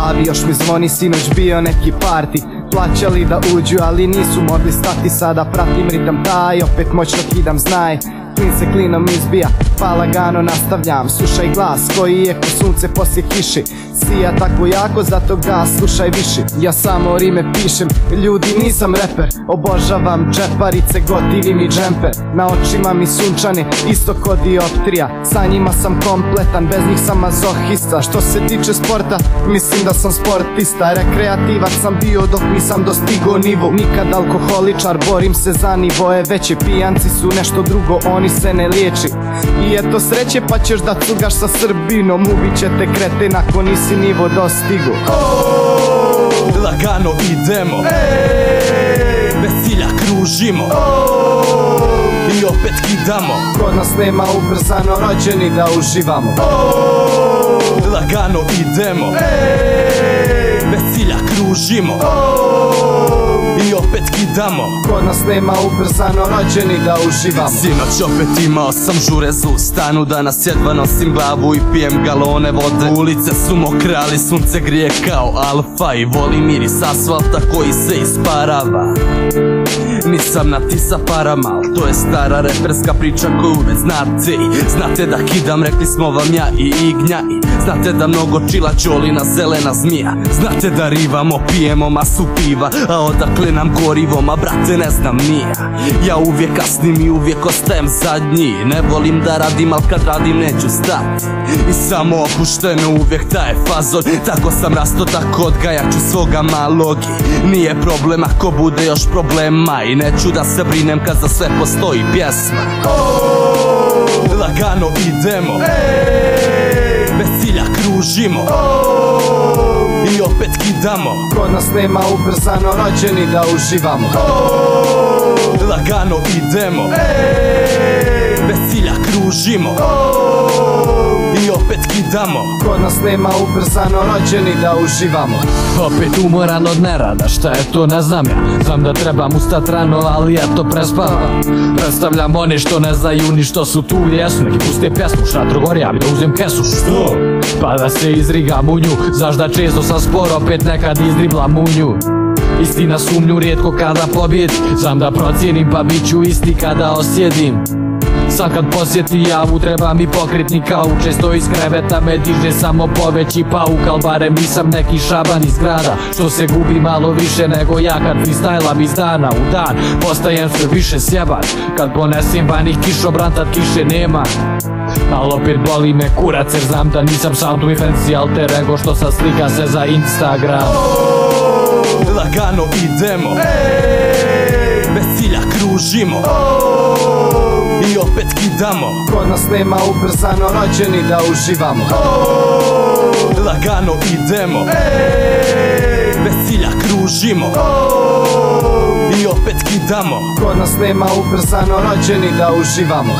glavi, još mi zvoni sinoć bio neki party. Plaćali da uđu, ali nisu mogli stati. Sada pratim ritam taj, opet moćno kidam, znaj. Klin se klinom izbija, pa lagano nastavljam. Slušaj glas koji je ko sunce poslije kiši. Sija tako jako, zato ga slušaj viši. Ja samo rime pišem, ljudi nisam reper. Obožavam džeparice, gotivim i džemper. Na očima mi sunčane, isto ko dioptrija. Sa njima sam kompletan, bez njih sam mazohista. Što se tiče sporta, mislim da sam sportista. Rekreativac sam bio dok nisam dostigo nivo. Nikad alkoholičar, borim se za nivoje veće. Pijanci su nešto drugo, oni se ne liječi. I eto sreće pa ćeš da cugaš sa Srbinom. Ubit će te kreten ako nisi nivo dostigo. Lagano idemo, bez cilja kružimo i opet kidamo. Kod nas nema ubrzano, rođeni da uživamo. Lagano idemo, bez cilja kružimo i opet kidamo. Kod nas nema ubrzano, rođeni da uživamo. Sinoć opet imao sam žurezu u stanu. Danas jedva nosim babu i pijem galone vode. Ulice su mokre, ali sunce grije kao alfa. I volim miris asfalta koji se isparava. Nisam na ti sa parama, al to je stara reperska priča koju već znate. Znate da kidam, rekli smo vam ja i Ignja. Znate da mnogo čila čolina, zelena zmija. Znate da rivamo, pijemo masu piva, a odakle nam gorivo, ma brate ne znam nija. Ja uvijek kasnim i uvijek ostajem zadnji. Ne volim da radim, al kad radim neću stat. I samo opušteno uvijek taj fazon. Tako sam rasto, tako odgajat ću svoga malog. Nije problem ako bude još problema. I neću da se brinem kad za sve postoji pjesma. Lagano idemo, bez cilja kružimo i opet kidamo. Kod nas nema ubrzano, rođeni da uživamo. Lagano idemo, bez cilja kružimo i opet kidamo. Kod nas nema ubrzano, rođeni da uživamo. Opet umoran od nerada, šta je to ne znam ja. Znam da trebam ustat rano, ali ja to prespavam. Predstavljam one što ne znaju ni što su tu ljesnu. Neki puste pjesmu, šatro gori, ja bi da uzem kesu. Što? Pa da se izrigam u nju. Znaš da često sam spor, opet nekad izdriblam u nju. Istina sumnju rijetko kada pobjedi. Znam da procijenim pa bit ću isti kada osjedim. Sam kad posjeti javu treba mi pokretni kavu. Često iz kreveta me diže samo poveći pauk. Al barem nisam neki šaban iz grada što se gubi malo više nego ja kad freestylam iz dana u dan. Postajem sve više sjeban kad ponesem vanih kišobran, tad kiše nema. Al opet boli me kurac jer znam da nisam sam tu i fancy alter ego što sad slika se za Instagram. Lagano idemo, bez cilja kružimo i opet kidamo. Kod nas nema ubrzano, rođeni da uživamo. Lagano idemo, bez cilja kružimo i opet kidamo. Kod nas nema ubrzano, rođeni da uživamo.